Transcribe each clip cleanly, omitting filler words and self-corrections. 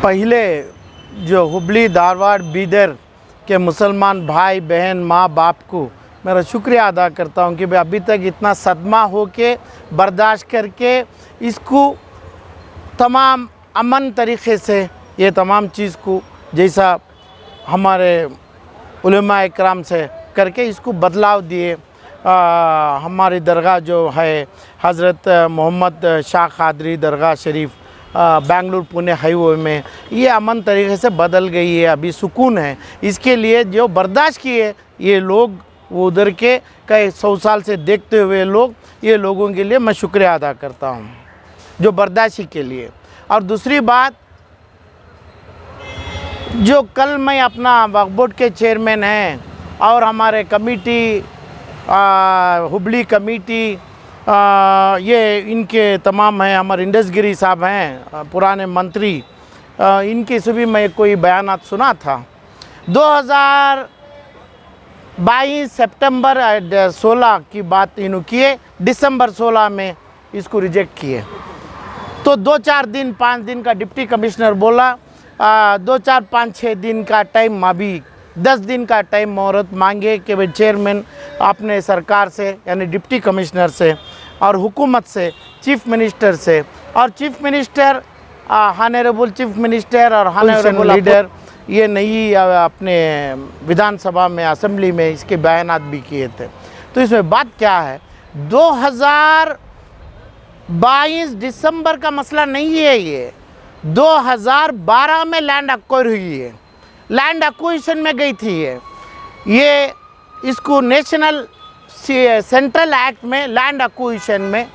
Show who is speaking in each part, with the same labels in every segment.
Speaker 1: पहले जो हुबली धारवाड़ बीदर के मुसलमान भाई बहन माँ बाप को मेरा शुक्रिया अदा करता हूँ कि भाई अभी तक इतना सदमा हो के बर्दाश्त करके इसको तमाम अमन तरीक़े से ये तमाम चीज़ को जैसा हमारे उलमा इकराम से करके इसको बदलाव दिए। हमारी दरगाह जो है हज़रत मोहम्मद शाह कादरी दरगाह शरीफ बेंगलुरु पुणे हाईवे में ये अमन तरीक़े से बदल गई है, अभी सुकून है। इसके लिए जो बर्दाश्त किए ये लोग वो उधर के कई 100 साल से देखते हुए लोग, ये लोगों के लिए मैं शुक्रिया अदा करता हूँ जो बर्दाश्ती के लिए। और दूसरी बात, जो कल मैं अपना वक्फ बोर्ड के चेयरमैन हैं और हमारे कमेटी हुबली कमेटी ये इनके तमाम हैं, हमारे इंडस गिरी साहब हैं पुराने मंत्री, इनके से भी मैं कोई बयानात सुना था। 2022 सितंबर 16 की बात इन्हों किए, दिसंबर 16 में इसको रिजेक्ट किए। तो 2-4 दिन 5 दिन का डिप्टी कमिश्नर बोला, 2-4-5-6 दिन का टाइम, अभी 10 दिन का टाइम मोहरत मांगे कि भाई चेयरमैन अपने सरकार से यानी डिप्टी कमिश्नर से और हुकूमत से, चीफ मिनिस्टर से, और chief minister honourable chief minister और हानरेबल लीडर ये नई अपने विधानसभा में असेंबली में इसके बयानात भी किए थे। तो इसमें बात क्या है, 2022 दिसंबर का मसला नहीं है, ये 2012 में लैंड एक्वायर हुई है, लैंड एक्विजिशन में गई थी ये इसको नेशनल सेंट्रल एक्ट में लैंड एक्विजिशन में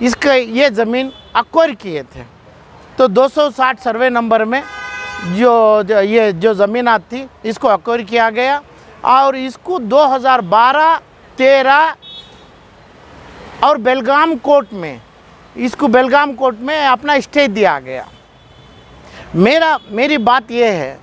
Speaker 1: इसका ये ज़मीन एक्वायर किए थे। तो 260 सर्वे नंबर में ये जो ज़मीनात थी इसको एक्वायर किया गया और इसको 2012-13 और बेलगाम कोर्ट में इसको बेलगाम कोर्ट में अपना स्टे दिया गया। मेरी बात ये है,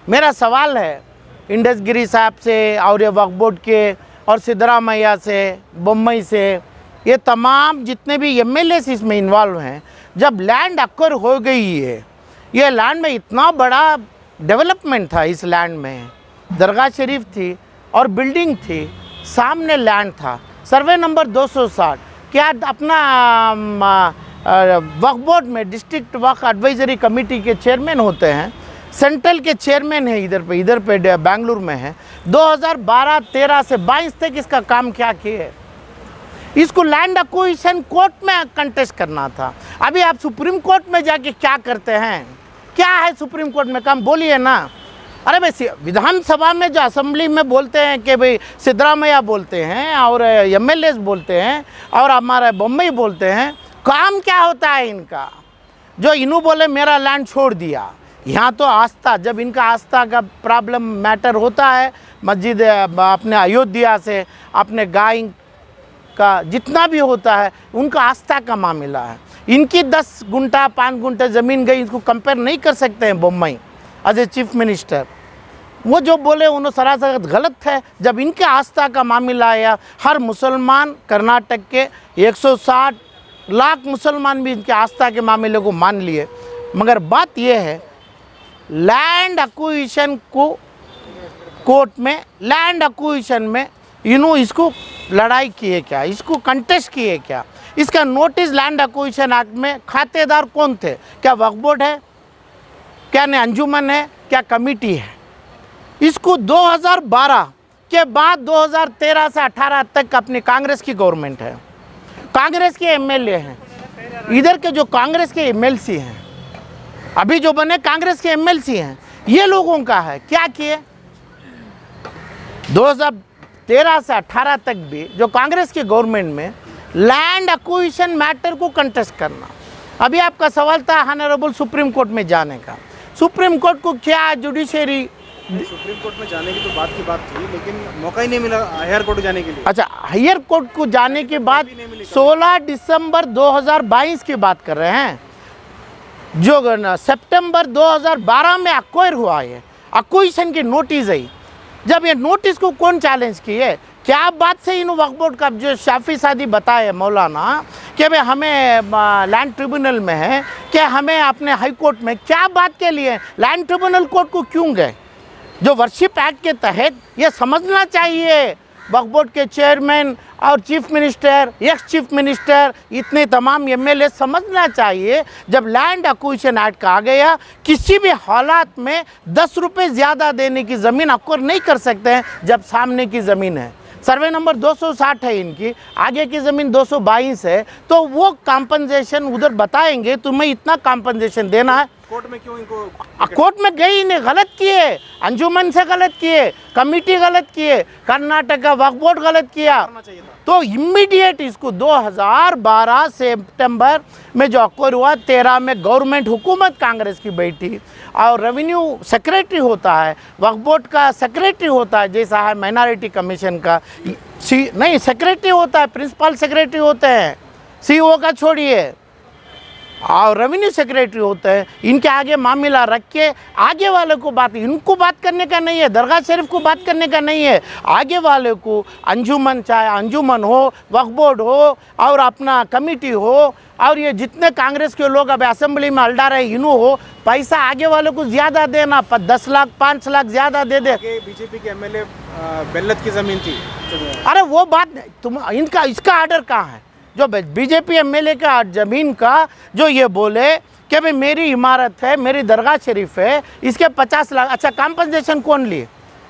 Speaker 1: मेरा सवाल है इंडस गिरी साहब से और ये वक्फ बोर्ड के और सिद्धरामैया से, बम्बई से, ये तमाम जितने भी एमएलए इसमें इन्वॉल्व हैं, जब लैंड एक्वायर हो गई है, ये लैंड में इतना बड़ा डेवलपमेंट था, इस लैंड में दरगाह शरीफ थी और बिल्डिंग थी, सामने लैंड था, सर्वे नंबर 260, क्या अपना वक्फ बोर्ड में डिस्ट्रिक्ट वक्फ एडवाइजरी कमेटी के चेयरमैन होते हैं, सेंट्रल के चेयरमैन है इधर पे बेंगलुरु में है। 2012-13 से 22 तक इसका काम क्या किए, इसको लैंड एक्विजिशन कोर्ट में कंटेस्ट करना था। अभी आप सुप्रीम कोर्ट में जाके क्या करते हैं, क्या है सुप्रीम कोर्ट में काम, बोलिए ना। अरे भाई विधानसभा में जो असेंबली में बोलते हैं कि भाई सिद्धरामैया बोलते हैं और एमएलए बोलते हैं और हमारे बम्बई बोलते हैं, काम क्या होता है इनका। जो इन्हों बोले मेरा लैंड छोड़ दिया, यहाँ तो आस्था, जब इनका आस्था का प्रॉब्लम मैटर होता है, मस्जिद अपने अयोध्या से अपने गाय का जितना भी होता है उनका आस्था का मामला है। इनकी 10 गुंठा 5 गुंठा ज़मीन गई, इसको कंपेयर नहीं कर सकते हैं Bombay as a chief minister. वो जो बोले उन्होंने सरासर गलत है। जब इनके आस्था का मामला आया, हर मुसलमान कर्नाटक के 160 लाख मुसलमान भी इनके आस्था के मामले को मान लिए। मगर बात यह है, लैंड एक्विजिशन को कोर्ट में, लैंड एक्विजिशन में इन्हों इसको लड़ाई किए क्या, इसको कंटेस्ट किए क्या, इसका नोटिस लैंड एक्विजिशन एक्ट में खातेदार कौन थे, क्या वक्फ बोर्ड है, क्या अंजुमन है, क्या कमेटी है। इसको 2012 के बाद 2013 से 18 तक अपनी कांग्रेस की गवर्नमेंट है, कांग्रेस के एमएलए हैं, इधर के जो कांग्रेस के एमएलसी हैं, अभी जो बने कांग्रेस के एमएलसी हैं, ये लोगों का है। क्या किए 2013 से 18 तक भी जो कांग्रेस की गवर्नमेंट में लैंड एक्विजिशन मैटर को कंटेस्ट करना। अभी आपका सवाल था हानरेबल सुप्रीम कोर्ट में जाने का, सुप्रीम कोर्ट को क्या जुडिशरी,
Speaker 2: सुप्रीम कोर्ट में जाने की तो बात थी, लेकिन मौका ही नहीं मिला हायर कोर्ट जाने के लिए।
Speaker 1: अच्छा, हायर कोर्ट को जाने के बाद 16 दिसंबर 2022 की बात कर रहे हैं, जो सितंबर 2012 में एक्वायर हुआ है, एक्विजिशन की नोटिस आई। जब ये नोटिस को कौन चैलेंज किए, क्या बात से इन वक्फ बोर्ड का जो शाफी सादी बताए मौलाना कि भाई हमें लैंड ट्रिब्यूनल में है कि हमें अपने हाई कोर्ट में, क्या बात के लिए लैंड ट्रिब्यूनल कोर्ट को क्यों गए? जो वर्शिप एक्ट के तहत ये समझना चाहिए वक्फ बोर्ड के चेयरमैन और chief minister, ex chief minister, इतने तमाम एमएलए समझना चाहिए, जब लैंड एक्विजिशन एक्ट आ गया किसी भी हालात में 10 रुपये ज़्यादा देने की ज़मीन अक्वायर नहीं कर सकते हैं जब सामने की ज़मीन है। सर्वे नंबर 260 है इनकी, आगे की ज़मीन 222 है, तो वो कॉम्पनसेशन उधर बताएंगे तुम्हें इतना कॉम्पनसेशन देना है।
Speaker 2: कोर्ट में क्यों इनको?
Speaker 1: कोर्ट में गई नहीं, गलत किए, अंजुमन से गलत किए, कमिटी गलत किए, कर्नाटक का वक्फ बोर्ड गलत किया,
Speaker 2: करना चाहिए था।
Speaker 1: तो इमीडिएट इसको 2012 सितंबर में जो अक्वायर हुआ, 13 में गवर्नमेंट हुकूमत कांग्रेस की बैठी और रेवेन्यू सेक्रेटरी होता है, वक्फ बोर्ड का सेक्रेटरी होता है, जैसा है माइनॉरिटी कमीशन का नहीं सेक्रेटरी होता है, प्रिंसिपल सेक्रेटरी होते हैं, सीईओ का छोड़िए, और रेवेन्यू सेक्रेटरी होते हैं। इनके आगे मामला रख के आगे वाले को बात, इनको बात करने का नहीं है, दरगाह शरीफ को बात करने का नहीं है, आगे वाले को अंजुमन, चाहे अंजुमन हो, वक्फ बोर्ड हो और अपना कमिटी हो, और ये जितने कांग्रेस के लोग अब असेंबली में हल्ला रहे इनू हो, पैसा आगे वाले को ज़्यादा देना, 10 लाख 5 लाख ज़्यादा दे दे।
Speaker 2: बीजेपी के एमएलए बेल्लत की ज़मीन थी।
Speaker 1: अरे वो बात नहीं, तुम इनका इसका आर्डर कहाँ है? जो बीजेपी एमएलए का ज़मीन का जो ये बोले कि भाई मेरी इमारत है, मेरी दरगाह शरीफ है, इसके 50 लाख, अच्छा कॉम्पनसेशन कौन लिए?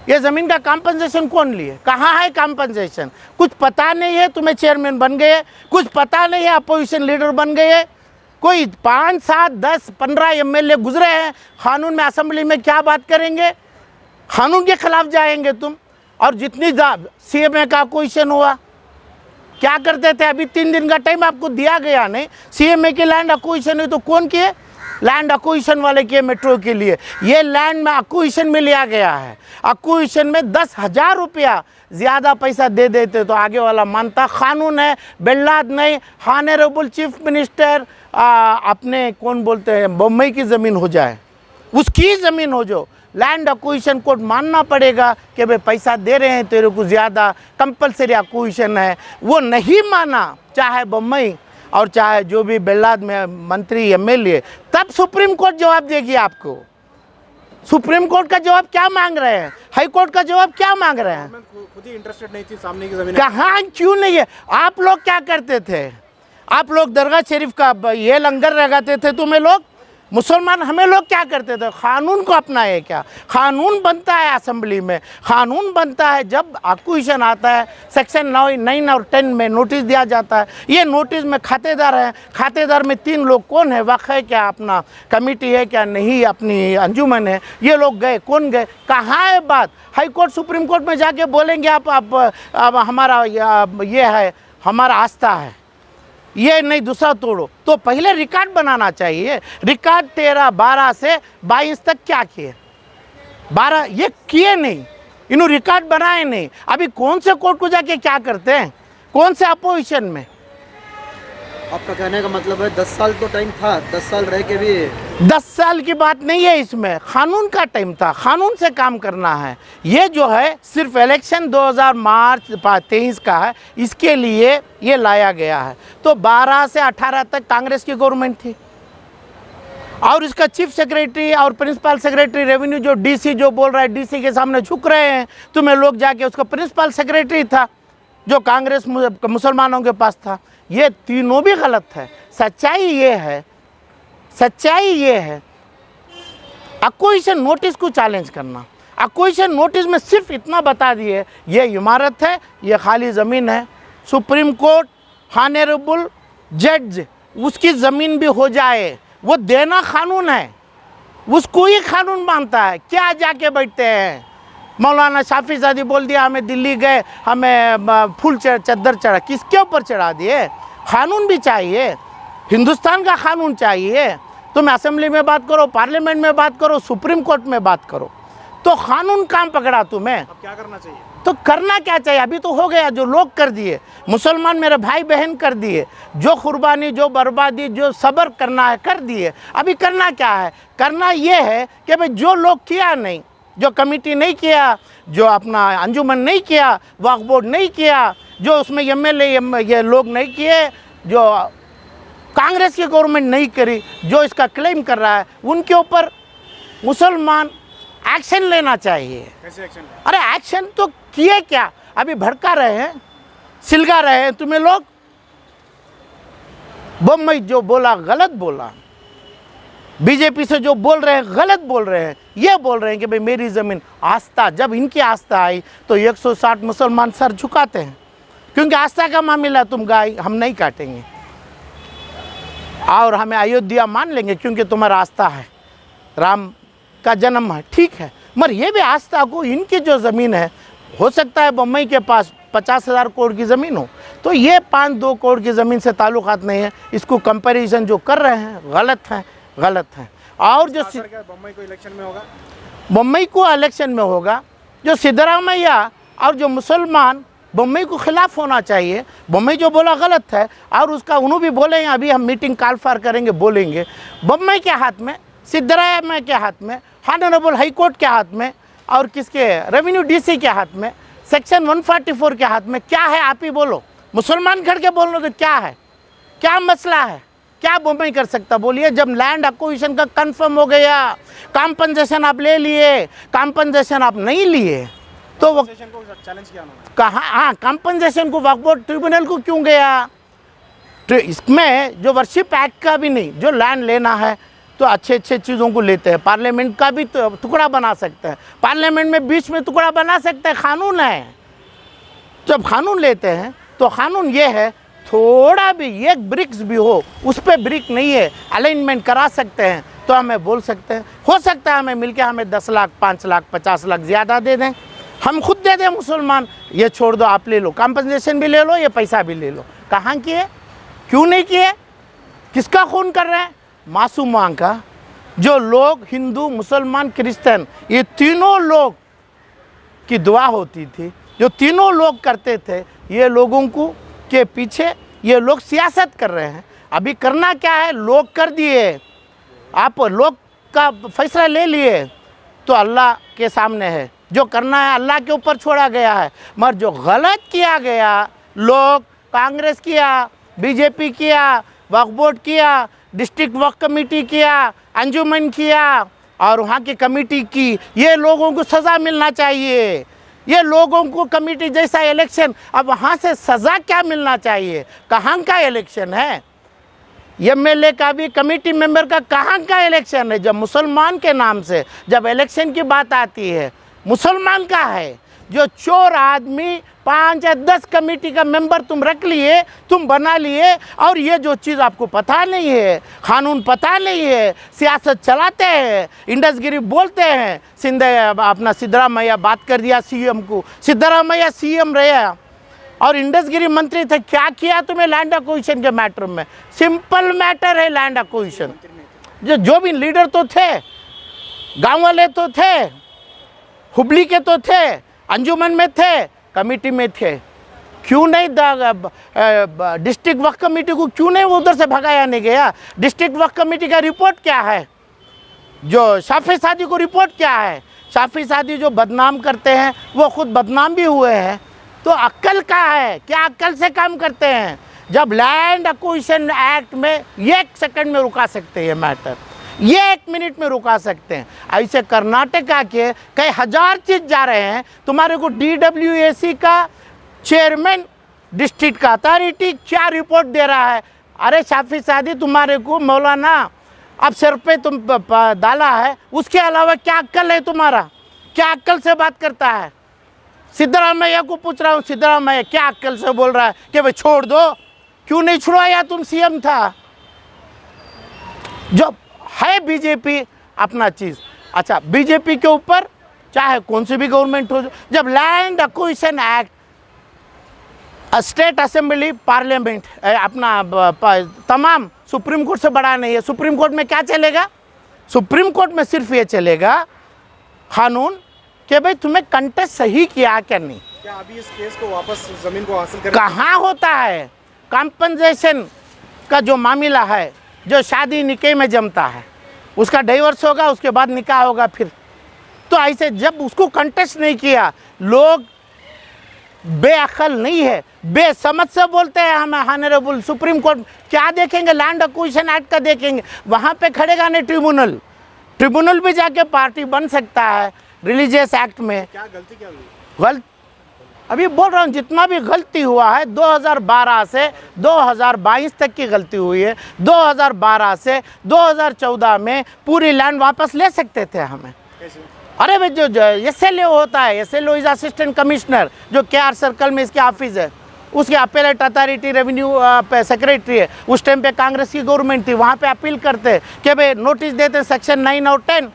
Speaker 1: ये ज़मीन का कॉम्पनसेशन कौन लिए? कहाँ है कॉम्पनसेशन? कुछ पता नहीं है, तुम्हें चेयरमैन बन गए, कुछ पता नहीं है, अपोजिशन लीडर बन गए, कोई 5, 7, 10, 15 एमएलए गुजरे हैं, कानून में असेंबली में क्या बात करेंगे? कानून के खिलाफ जाएंगे तुम। और जितनी सीएमए का क्वेश्चन हुआ, क्या करते थे? अभी 3 दिन का टाइम आपको दिया गया नहीं, सीएमए के लैंड एक्विजिशन है तो कौन किए? लैंड एक्विजिशन वाले किए मेट्रो के लिए। ये लैंड में एक्विजिशन में लिया गया है, एक्विजिशन में 10,000 रुपया ज़्यादा पैसा दे देते तो आगे वाला मानता। कानून है, बेल्लाद नहीं, ऑनरेबल चीफ मिनिस्टर अपने कौन बोलते हैं बम्बई की ज़मीन हो जाए, उसकी ज़मीन हो, जो लैंड एक्विजिशन कोर्ट मानना पड़ेगा कि भाई पैसा दे रहे हैं तेरे को ज़्यादा, कंपलसरी एक्विजिशन है, वो नहीं माना, चाहे बम्बई और चाहे जो भी बेल्लाद में मंत्री एमएलए, तब सुप्रीम कोर्ट जवाब देगी आपको। सुप्रीम कोर्ट का जवाब क्या मांग रहे हैं? हाई कोर्ट का जवाब क्या मांग रहे हैं?
Speaker 2: खुद ही इंटरेस्टेड नहीं थी सामने की ज़मीन।
Speaker 1: कहाँ, क्यों नहीं है? आप लोग क्या करते थे? आप लोग दरगाह शरीफ का ये लंगर लगाते थे, तुम्हें लोग मुसलमान, हमें लोग क्या करते थे? कानून को अपनाए क्या? कानून बनता है असेंबली में, कानून बनता है जब एक्विजिशन आता है, सेक्शन 9 और 10 में नोटिस दिया जाता है। ये नोटिस में खातेदार हैं, खातेदार में 3 लोग कौन है? वक्फ है क्या, अपना कमिटी है क्या, नहीं अपनी अंजुमन है। ये लोग गए, कौन गए? कहाँ है बात? हाई कोर्ट सुप्रीम कोर्ट में जाके बोलेंगे आप हमारा ये है, हमारा आस्था है, ये नहीं दूसरा तोड़ो। तो पहले रिकॉर्ड बनाना चाहिए। रिकॉर्ड 13, 12 से 22 तक क्या किए? 12 ये किए नहीं, इन्होंने रिकॉर्ड बनाए नहीं। अभी कौन से कोर्ट को जाके क्या करते हैं? कौन से अपोजिशन में?
Speaker 3: आपका कहने का मतलब है 10 साल तो टाइम था, 10 साल रह के भी
Speaker 1: 10 साल की बात नहीं है, इसमें कानून का टाइम था, कानून से काम करना है। ये जो है सिर्फ इलेक्शन 2000 मार्च 23 का है, इसके लिए ये लाया गया है। तो 12 से 18 तक कांग्रेस की गवर्नमेंट थी और इसका चीफ सेक्रेटरी और प्रिंसिपल सेक्रेटरी रेवेन्यू जो डीसी जो बोल रहा है, डीसी के सामने झुक रहे हैं। तुम्हें लोग जाके, उसका प्रिंसिपल सेक्रेटरी था जो कांग्रेस मुसलमानों के पास था। ये तीनों भी गलत है। सच्चाई ये है, सच्चाई ये है, एक्विजिशन नोटिस को चैलेंज करना। एक्विजिशन नोटिस में सिर्फ इतना बता दिए ये इमारत है, ये खाली ज़मीन है, सुप्रीम कोर्ट ऑनरेबल जज उसकी ज़मीन भी हो जाए, वो देना कानून है, उसको ही कानून मानता है। क्या जाके बैठते हैं? मौलाना शाफी सादी बोल दिया हमें दिल्ली गए, हमें फूल चद्दर चढ़ा, किसके ऊपर चढ़ा दिए? कानून भी चाहिए, हिंदुस्तान का कानून चाहिए। तुम असेंबली में बात करो, पार्लियामेंट में बात करो, सुप्रीम कोर्ट में बात करो, तो कानून काम पकड़ा तुम्हें।
Speaker 2: अब क्या करना चाहिए?
Speaker 1: तो करना क्या चाहिए? अभी तो हो गया, जो लोग कर दिए, मुसलमान मेरे भाई बहन कर दिए, जो कुर्बानी, जो बर्बादी, जो सब्र करना है कर दिए। अभी करना क्या है? करना ये है कि भाई जो लोग किया नहीं, जो कमेटी नहीं किया, जो अपना अंजुमन नहीं किया, वक्फ बोर्ड नहीं किया, जो उसमें एमएलए ये लोग नहीं किए, जो कांग्रेस की गवर्नमेंट नहीं करी, जो इसका क्लेम कर रहा है, उनके ऊपर मुसलमान एक्शन लेना चाहिए।
Speaker 2: कैसे एक्शन?
Speaker 1: अरे एक्शन तो किए क्या, अभी भड़का रहे हैं, सिलगा रहे हैं तुम्हें लोग। बम्बई जो बोला गलत बोला, बीजेपी से जो बोल रहे हैं गलत बोल रहे हैं। ये बोल रहे हैं कि भाई मेरी ज़मीन, आस्था, जब इनकी आस्था आई तो 160 मुसलमान सर झुकाते हैं, क्योंकि आस्था का मामला, तुम गाय हम नहीं काटेंगे और हमें अयोध्या मान लेंगे क्योंकि तुम्हारा आस्था है, राम का जन्म है, ठीक है। मगर ये भी आस्था को, इनकी जो ज़मीन है, हो सकता है बम्बई के पास 50,000 करोड़ की ज़मीन हो, तो ये 5-2 करोड़ की ज़मीन से ताल्लुकात नहीं है। इसको कंपैरिजन जो कर रहे हैं गलत है, गलत है। और जो
Speaker 2: बम्बई को इलेक्शन में होगा,
Speaker 1: बम्बई को इलेक्शन में होगा, जो सिद्धरामैया और जो मुसलमान बम्बई को खिलाफ होना चाहिए। बम्बई जो बोला गलत है और उसका उन्होंने भी बोले, अभी हम मीटिंग कॉल फॉर करेंगे, बोलेंगे। बम्बई के हाथ में, सिद्धरामैया के हाथ में, ऑनरेबल हाई कोर्ट के हाथ में और किसके, रेवेन्यू डीसी के हाथ में, सेक्शन 144 के हाथ में। क्या है आप ही बोलो, मुसलमान खड़ के बोल रहे तो क्या है, क्या मसला है, क्या बम्बई कर सकता बोलिए। जब लैंड एक्विजिशन का कंफर्म हो गया, कॉम्पनसेशन आप ले लिए, कॉम्पनसेशन आप नहीं लिए तो वो
Speaker 2: को चैलेंज किया उन्होंने।
Speaker 1: कहाँ, हाँ, कॉम्पनसेशन को वक्फ बोर्ड ट्रिब्यूनल को क्यों गया। तो इसमें जो वर्शिप एक्ट का भी नहीं, जो लैंड लेना है तो अच्छे अच्छे चीज़ों को लेते हैं। पार्लियामेंट का भी तो टुकड़ा बना सकते हैं, पार्लियामेंट में बीच में टुकड़ा बना सकते हैं, कानून है। जब कानून लेते हैं तो कानून ये है, थोड़ा भी एक ब्रिक्स भी हो उस पर ब्रिक नहीं है, अलाइनमेंट करा सकते हैं तो हमें बोल सकते हैं। हो सकता है हमें मिलके हमें 10 लाख, 5 लाख, 50 लाख ज़्यादा दे दें, हम खुद दे दें मुसलमान, ये छोड़ दो आप ले लो, कॉम्पनसेशन भी ले लो, ये पैसा भी ले लो। कहाँ किए, क्यों नहीं किए, किसका खून कर रहे हैं, मासूमां का। जो लोग हिंदू, मुसलमान, क्रिश्चियन, ये तीनों लोग की दुआ होती थी, जो तीनों लोग करते थे, ये लोगों को के पीछे ये लोग सियासत कर रहे हैं। अभी करना क्या है, लोग कर दिए, आप लोग का फैसला ले लिए तो अल्लाह के सामने है, जो करना है अल्लाह के ऊपर छोड़ा गया है। मगर जो गलत किया गया, लोग कांग्रेस किया, बीजेपी किया, वक्फ बोर्ड किया, डिस्ट्रिक्ट वक्फ कमेटी किया, अंजुमन किया और वहाँ की कमेटी की, ये लोगों को सज़ा मिलना चाहिए। ये लोगों को कमेटी जैसा इलेक्शन, अब वहाँ से सज़ा क्या मिलना चाहिए, कहाँ का इलेक्शन है, एमएलए का भी, कमेटी मेंबर का कहाँ का इलेक्शन है। जब मुसलमान के नाम से जब इलेक्शन की बात आती है, मुसलमान का है। जो चोर आदमी 5 या 10 कमेटी का मेंबर तुम रख लिए, तुम बना लिए, और ये जो चीज़ आपको पता नहीं है, कानून पता नहीं है, सियासत चलाते हैं, इंडसगिरी बोलते हैं। अपना सिद्धरामैया बात कर दिया सीएम को, सिद्धरामैया सीएम रहे और इंडसगिरी मंत्री थे, क्या किया तुम्हें लैंड एक्विजिशन के मैटर में। सिंपल मैटर है लैंड एक्विजिशन। जो भी लीडर तो थे, गांव वाले तो थे, हुबली के तो थे, अंजुमन में थे, कमेटी में थे, क्यों नहीं डिस्ट्रिक्ट वक्फ कमेटी को क्यों नहीं उधर से भगाया नहीं गया। डिस्ट्रिक्ट वक्फ कमेटी का रिपोर्ट क्या है, जो शाफी सादी को रिपोर्ट क्या है। शाफी सादी जो बदनाम करते हैं वो खुद बदनाम भी हुए हैं। तो अक्ल का है, क्या अक्ल से काम करते हैं। जब लैंड एक्विजिशन एक्ट में 1 सेकंड में रुका सकते हैं मैटर, ये 1 मिनट में रुका सकते हैं। ऐसे कर्नाटका के कई हज़ार चीज़ जा रहे हैं। तुम्हारे को DWAC का चेयरमैन, डिस्ट्रिक्ट का अथॉरिटी क्या रिपोर्ट दे रहा है। अरे शाफी सादी, तुम्हारे को मौलाना अब सिर पे तुम डाला है, उसके अलावा क्या अक्ल है तुम्हारा, क्या अक्ल से बात करता है। सिद्धरामैया को पूछ रहा हूँ, सिद्धरामैया क्या अक्ल से बोल रहा है कि भाई छोड़ दो, क्यों नहीं छुड़वाया, तुम सीएम था। जो है बीजेपी अपना चीज़। अच्छा, बीजेपी के ऊपर चाहे कौन सी भी गवर्नमेंट हो, जब land acquisition act, state assembly, parliament अपना तमाम सुप्रीम कोर्ट से बड़ा नहीं है। सुप्रीम कोर्ट में क्या चलेगा, सुप्रीम कोर्ट में सिर्फ ये चलेगा कानून कि भाई तुम्हें कंटेस्ट सही किया क्या नहीं।
Speaker 2: क्या अभी इस केस को वापस ज़मीन को हासिल करना
Speaker 1: कहाँ होता है। कॉम्पनसेशन का जो मामला है, जो शादी निकाह में जमता है, उसका डाइवर्स होगा, उसके बाद निकाह होगा, फिर तो ऐसे जब उसको कंटेस्ट नहीं किया, लोग बेअक्ल नहीं है, बेसमझ से बोलते हैं हम ऑनरेबल सुप्रीम कोर्ट क्या देखेंगे, लैंड एक्विजिशन एक्ट का देखेंगे, वहाँ पे खड़ेगा नहीं ट्रिब्यूनल भी जाके पार्टी बन सकता है रिलीजियस एक्ट में।
Speaker 2: क्या गलती क्या हुई?
Speaker 1: गलत अभी बोल रहा हूँ, जितना भी गलती हुआ है 2012 से 2022 तक की गलती हुई है। 2012 से 2014 में पूरी लैंड वापस ले सकते थे हमें।
Speaker 2: कैसे?
Speaker 1: अरे भाई जो SLO होता है, SLO इज असिस्टेंट कमिश्नर, जो KR सर्कल में इसके ऑफिस है, उसके अपीलेट अथॉरिटी रेवेन्यू सेक्रेटरी है। उस टाइम पे कांग्रेस की गवर्नमेंट थी, वहाँ पे अपील करते कि भाई नोटिस देते सेक्शन 9 और 10,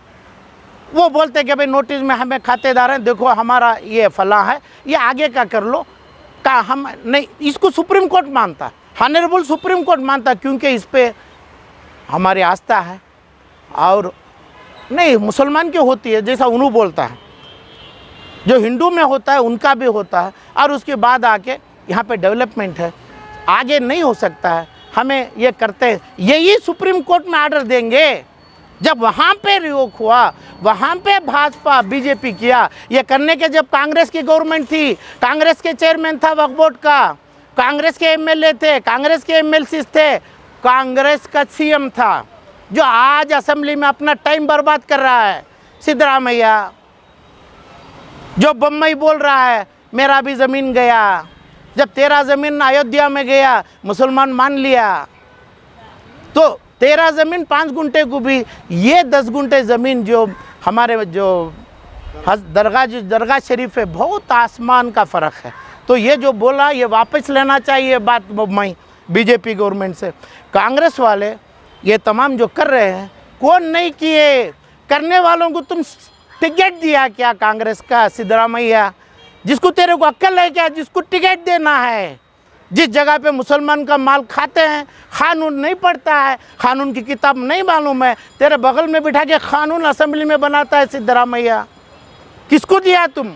Speaker 1: वो बोलते कि भाई नोटिस में हमें खातेदार हैं, देखो हमारा ये फला है, ये आगे का कर लो का हम नहीं। इसको सुप्रीम कोर्ट मानता, ऑनरेबल सुप्रीम कोर्ट मानता, क्योंकि इस पर हमारी आस्था है। और नहीं मुसलमान की होती है, जैसा उन्हों बोलता है, जो हिंदू में होता है उनका भी होता है। और उसके बाद आके यहाँ पे डेवलपमेंट है, आगे नहीं हो सकता है, हमें ये करते हैं। यही सुप्रीम कोर्ट में ऑर्डर देंगे। जब वहाँ पे रिवोक हुआ, वहाँ पे भाजपा बीजेपी किया, ये करने के जब कांग्रेस की गवर्नमेंट थी, कांग्रेस के चेयरमैन था वक्फ बोर्ड का, कांग्रेस के MLA थे, कांग्रेस के MLCs थे, कांग्रेस का CM था, जो आज असेंबली में अपना टाइम बर्बाद कर रहा है सिद्धरामैया, जो बम्बई बोल रहा है मेरा भी ज़मीन गया। जब तेरा ज़मीन अयोध्या में गया, मुसलमान मान लिया, तो तेरा ज़मीन 5 गुंठे को भी, ये 10 गुंठे ज़मीन जो हमारे जो दरगाह शरीफ है, बहुत आसमान का फ़र्क है। तो ये जो बोला ये वापस लेना चाहिए बात मैं बीजेपी गवर्नमेंट से। कांग्रेस वाले ये तमाम जो कर रहे हैं, कौन नहीं किए, करने वालों को तुम टिकट दिया क्या कांग्रेस का सिद्धरामैया? जिसको तेरे को अक्ल है क्या, जिसको टिकट देना है? जिस जगह पे मुसलमान का माल खाते हैं, कानून नहीं पढ़ता है, कानून की किताब नहीं मालूम है, तेरे बगल में बिठा के कानून असेंबली में बनाता है सिद्धरामैया। किसको दिया तुम?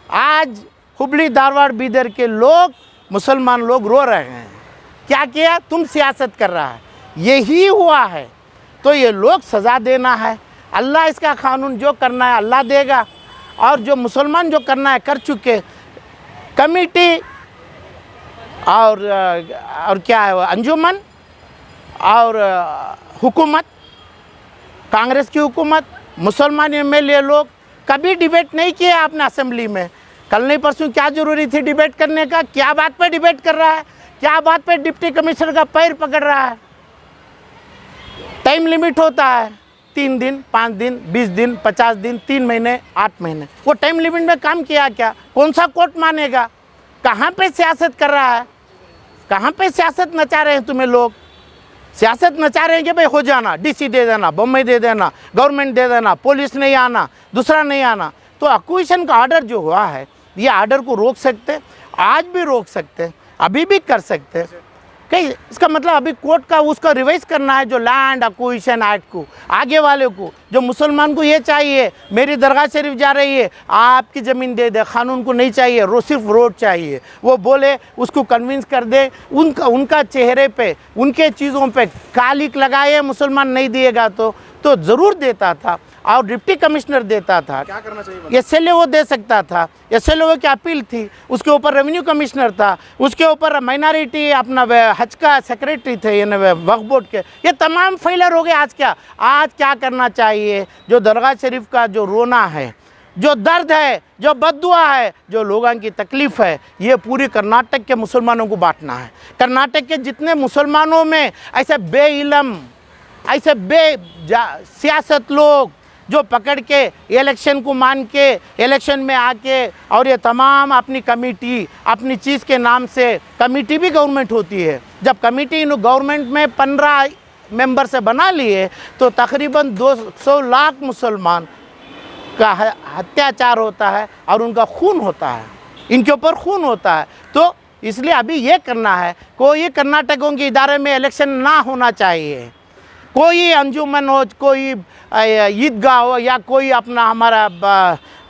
Speaker 1: आज हुबली धारवाड़ बीदर के लोग, मुसलमान लोग रो रहे हैं। क्या किया? तुम सियासत कर रहा है, यही हुआ है। तो ये लोग सज़ा देना है, अल्लाह इसका कानून जो करना है अल्लाह देगा, और जो मुसलमान जो करना है कर चुके। कमेटी और क्या है, अंजुमन और हुकूमत, कांग्रेस की हुकूमत, मुसलमान MLA लोग कभी डिबेट नहीं किए आपने असेंबली में। कल नहीं परसों क्या ज़रूरी थी डिबेट करने का? क्या बात पे डिबेट कर रहा है? क्या बात पे डिप्टी कमिश्नर का पैर पकड़ रहा है? टाइम लिमिट होता है 3 दिन, 5 दिन, 20 दिन, 50 दिन, 3 महीने, 8 महीने। वो टाइम लिमिट में काम किया क्या? कौन सा कोर्ट मानेगा? कहाँ पे सियासत कर रहा है? कहाँ पे सियासत नचा रहे हैं तुम्हें लोग? सियासत नचा रहे हैं कि भाई हो जाना, DC दे देना, बम्बई दे देना, गवर्नमेंट दे देना, पुलिस नहीं आना, दूसरा नहीं आना। तो एक्विजिशन का ऑर्डर जो हुआ है, ये ऑर्डर को रोक सकते, आज भी रोक सकते, अभी भी कर सकते। कहीं इसका मतलब अभी कोर्ट का उसका रिवाइज करना है, जो लैंड एक्विजिशन एक्ट को, आगे वाले को, जो मुसलमान को ये चाहिए मेरी दरगाह शरीफ जा रही है, आपकी ज़मीन दे दे, कानून को नहीं चाहिए, सिर्फ रोड चाहिए, वो बोले, उसको कन्विंस कर दे, उनका चेहरे पे, उनके चीज़ों पे कालिक लगाए, मुसलमान नहीं दिएगा तो ज़रूर देता था, और डिप्टी कमिश्नर देता था।
Speaker 2: क्या करना चाहिए?
Speaker 1: SLO दे सकता था, SLO की अपील थी, उसके ऊपर रेवेन्यू कमिश्नर था, उसके ऊपर माइनॉरिटी अपना हज का सेक्रेटरी थे, यानी वक्फ बोर्ड के, ये तमाम फेलर हो गए। आज क्या करना चाहिए? जो दरगाह शरीफ का जो रोना है, जो दर्द है, जो बद्दुआ है, जो लोगों की तकलीफ़ है, ये पूरी कर्नाटक के मुसलमानों को बांटना है। कर्नाटक के जितने मुसलमानों में ऐसे बेइलम, ऐसे सियासत लोग जो पकड़ के इलेक्शन को मान के इलेक्शन में आके, और ये तमाम अपनी कमेटी, अपनी चीज़ के नाम से, कमेटी भी गवर्नमेंट होती है, जब कमेटी गवर्नमेंट में 15 मेंबर से बना लिए, तो तकरीबन 200 लाख मुसलमान का अत्याचार होता है और उनका खून होता है, इनके ऊपर खून होता है। तो इसलिए अभी ये करना है, कोई कर्नाटकों के इदारे में इलेक्शन ना होना चाहिए, कोई अंजुमन हो, कोई ईदगाह हो, या कोई अपना हमारा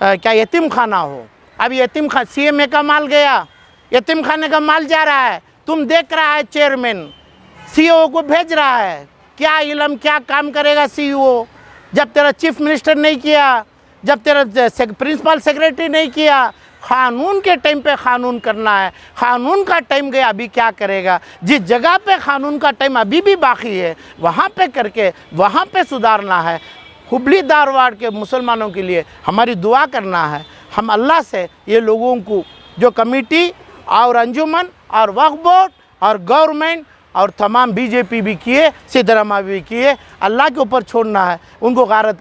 Speaker 1: क्या यतीम खाना हो। अब यतीम CMA का माल गया, यतीम खाने का माल जा रहा है, तुम देख रहा है, चेयरमैन CEO को भेज रहा है। क्या इलम, क्या काम करेगा CEO? जब तेरा चीफ मिनिस्टर नहीं किया, जब तेरा प्रिंसिपल सेक्रेटरी नहीं किया, क़ानून के टाइम पे क़ानून करना है। क़ानून का टाइम गया, अभी क्या करेगा? जिस जगह पे क़ानून का टाइम अभी भी बाकी है वहाँ पे करके वहाँ पे सुधारना है। हुबली धारवाड़ के मुसलमानों के लिए हमारी दुआ करना है। हम अल्लाह से ये लोगों को, जो कमेटी और अंजुमन और वक्फ बोर्ड और गवर्नमेंट और तमाम बीजेपी भी किए, सिद्धरामैया भी किए, अल्लाह के ऊपर छोड़ना है, उनको गारत